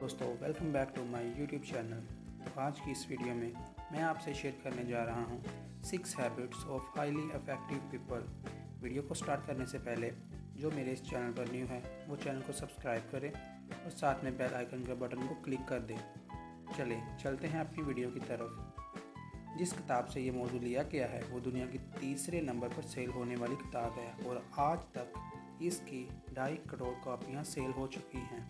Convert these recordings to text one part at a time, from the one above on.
दोस्तों welcome back to my YouTube channel. तो आज की इस वीडियो में मैं आपसे शेयर करने जा रहा हूँ 6 habits of highly effective people. Video को स्टार्ट करने से पहले जो मेरे इस चैनल पर न्यू है वो चैनल को सब्सक्राइब करें और साथ में बेल आइकन के बटन को क्लिक कर दें। चलते हैं अपनी वीडियो की तरफ। जिस किताब से ये मौजूद लिया गया है वो दुनिया की तीसरे नंबर पर सेल होने वाली किताब है और आज तक इसकी 2.5 करोड़ कॉपियाँ सेल हो चुकी हैं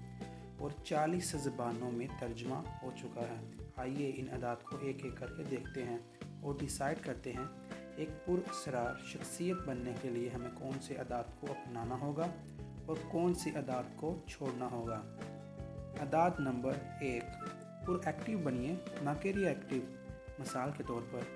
और 40 ज़बानों में तर्जुमा हो चुका है। आइए इन अदात को एक एक करके देखते हैं और डिसाइड करते हैं एक पुरअसरार शख्सियत बनने के लिए हमें कौन से अदात को अपनाना होगा और कौन सी अदात को छोड़ना होगा। अदात नंबर 1, पुरएक्टिव बनिए ना कि रिएक्टिव। मिसाल के तौर पर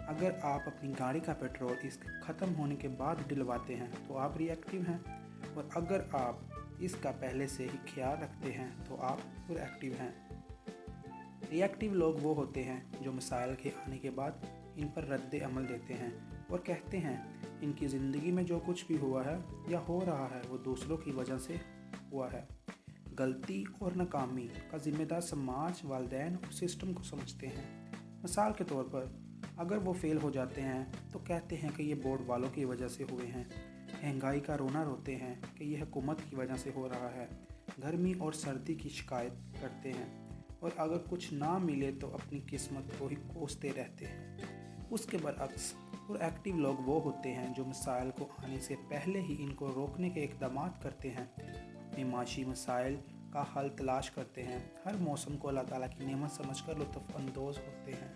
अगर आप अपनी गाड़ी का पेट्रोल इसके ख़त्म होने के बाद डलवाते हैं तो आप रिएक्टिव हैं, और अगर आप इसका पहले से ही ख्याल रखते हैं तो आप पुरएक्टिव हैं। रिएक्टिव लोग वो होते हैं जो मसाइल के आने के बाद इन पर रद्द अमल देते हैं और कहते हैं इनकी ज़िंदगी में जो कुछ भी हुआ है या हो रहा है वो दूसरों की वजह से हुआ है। गलती और नाकामी का ज़िम्मेदार समाज, वालिदैन और सिस्टम को समझते हैं। मिसाल के तौर पर अगर वो फेल हो जाते हैं तो कहते हैं कि ये बोर्ड वालों की वजह से हुए हैं। महंगाई का रोना रोते हैं कि यह हुकूमत की वजह से हो रहा है। गर्मी और सर्दी की शिकायत करते हैं और अगर कुछ ना मिले तो अपनी किस्मत को ही कोसते रहते हैं। उसके बरअक्स पुरएक्टिव लोग वो होते हैं जो मसाइल को आने से पहले ही इनको रोकने के इक़दाम करते हैं। अपने माशी मसाइल का हल तलाश करते हैं। हर मौसम को अल्लाह ताला की नेमत समझकर लुत्फ़ अंदोज़ होते हैं।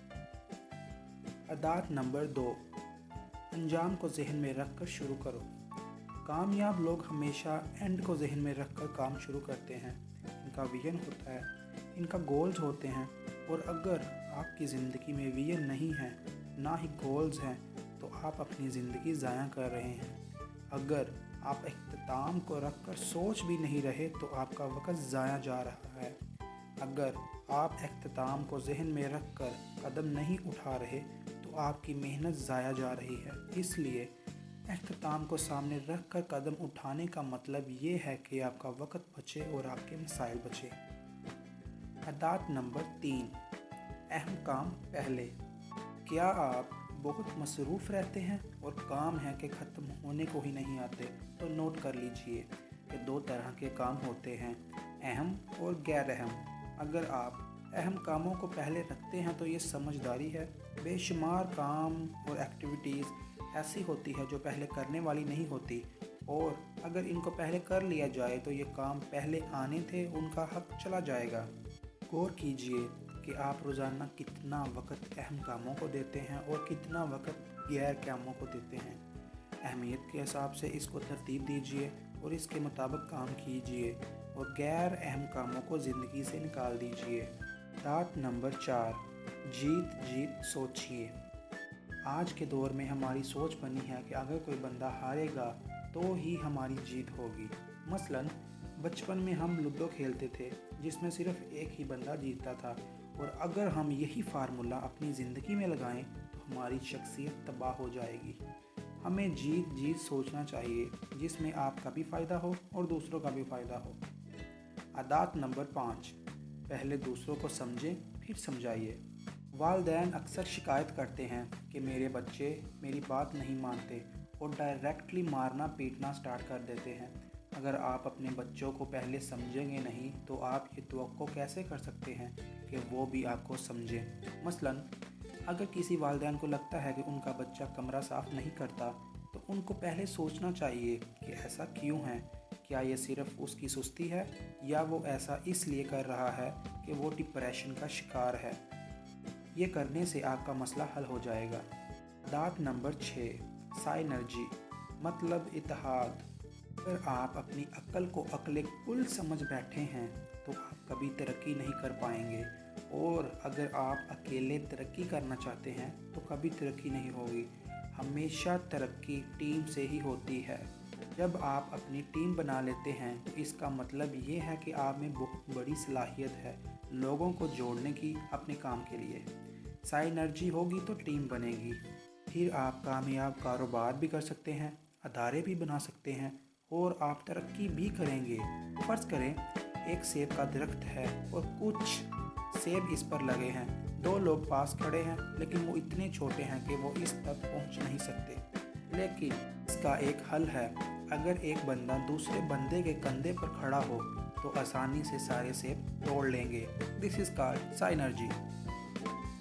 अदात नंबर 2, अंजाम को जहन में रख कर शुरू करो। कामयाब लोग हमेशा एंड को जहन में रख कर काम शुरू करते हैं। इनका विजन होता है, इनका गोल्स होते हैं, और अगर आपकी ज़िंदगी में विजन नहीं है ना ही गोल्स हैं तो आप अपनी ज़िंदगी ज़ाया कर रहे हैं। अगर आप इख्तिताम को रख कर सोच भी नहीं रहे तो आपका वक़्त ज़ाया जा रहा है। अगर आप इख्तिताम को जहन में रख कर कदम नहीं उठा रहे तो आपकी मेहनत ज़ाया जा रही है। इसलिए इख्तिताम को सामने रख कर कदम उठाने का मतलब ये है कि आपका वक़्त बचे और आपके मसाइल बचे। अदात नंबर 3, अहम काम पहले। क्या आप बहुत मसरूफ़ रहते हैं और काम है कि ख़त्म होने को ही नहीं आते? तो नोट कर लीजिए कि 2 तरह के काम होते हैं, अहम और गैर अहम। अगर आप अहम कामों को पहले रखते हैं तो ये समझदारी है। बेशुमार काम और एक्टिविटीज़ ऐसी होती है जो पहले करने वाली नहीं होती, और अगर इनको पहले कर लिया जाए तो ये काम पहले आने थे उनका हक चला जाएगा। गौर कीजिए कि आप रोज़ाना कितना वक़्त अहम कामों को देते हैं और कितना वक़्त गैर कामों को देते हैं। अहमियत के हिसाब से इसको तरतीब दीजिए और इसके मुताबिक काम कीजिए और गैर अहम कामों को ज़िंदगी से निकाल दीजिए। अदात नंबर 4, जीत जीत सोचिए। आज के दौर में हमारी सोच बनी है कि अगर कोई बंदा हारेगा तो ही हमारी जीत होगी। मसलन बचपन में हम लूडो खेलते थे जिसमें सिर्फ एक ही बंदा जीतता था, और अगर हम यही फार्मूला अपनी ज़िंदगी में लगाएं तो हमारी शख्सियत तबाह हो जाएगी। हमें जीत जीत सोचना चाहिए जिसमें आपका भी फ़ायदा हो और दूसरों का भी फ़ायदा हो। अदात नंबर 5, पहले दूसरों को समझें फिर समझाइए। वालिदैन अक्सर शिकायत करते हैं कि मेरे बच्चे मेरी बात नहीं मानते और डायरेक्टली मारना पीटना स्टार्ट कर देते हैं। अगर आप अपने बच्चों को पहले समझेंगे नहीं तो आप ये तवक्को कैसे कर सकते हैं कि वो भी आपको समझें। मसलन अगर किसी वालिदैन को लगता है कि उनका बच्चा कमरा साफ़ नहीं करता तो उनको पहले सोचना चाहिए कि ऐसा क्यों है। क्या ये सिर्फ उसकी सुस्ती है या वो ऐसा इसलिए कर रहा है कि वो डिप्रेशन का शिकार है। ये करने से आपका मसला हल हो जाएगा। अदात नंबर 6, साइनर्जी मतलब इत्तेहाद। अगर आप अपनी अक्ल को अक्ल कुल समझ बैठे हैं तो आप कभी तरक्की नहीं कर पाएंगे, और अगर आप अकेले तरक्की करना चाहते हैं तो कभी तरक्की नहीं होगी। हमेशा तरक्की टीम से ही होती है। जब आप अपनी टीम बना लेते हैं तो इसका मतलब ये है कि आप में बहुत बड़ी सलाहियत है लोगों को जोड़ने की अपने काम के लिए। साइनर्जी होगी तो टीम बनेगी, फिर आप कामयाब कारोबार भी कर सकते हैं, अदारे भी बना सकते हैं और आप तरक्की भी करेंगे। फ़र्ज़ करें एक सेब का दरख्त है और कुछ सेब इस पर लगे हैं। 2 लोग पास खड़े हैं लेकिन वो इतने छोटे हैं कि वो इस तक पहुंच नहीं सकते। लेकिन इसका एक हल है। अगर एक बंदा दूसरे बंदे के कंधे पर खड़ा हो तो आसानी से सारे सेब तोड़ लेंगे। This is called synergy.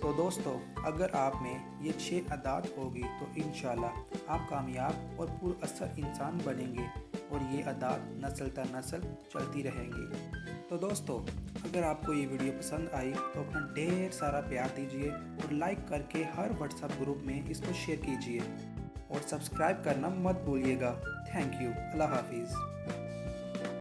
तो दोस्तों, अगर आप में ये 6 आदत होगी तो इंशाल्लाह आप कामयाब और पुरअसर इंसान बनेंगे और ये आदत नस्ल दर नस्ल चलती रहेंगी। तो दोस्तों, अगर आपको ये वीडियो पसंद आई तो अपना ढेर सारा प्यार दीजिए और लाइक करके हर व्हाट्सएप ग्रुप में इसको शेयर कीजिए और सब्सक्राइब करना मत भूलिएगा। Thank you. अल्लाह हाफिज़।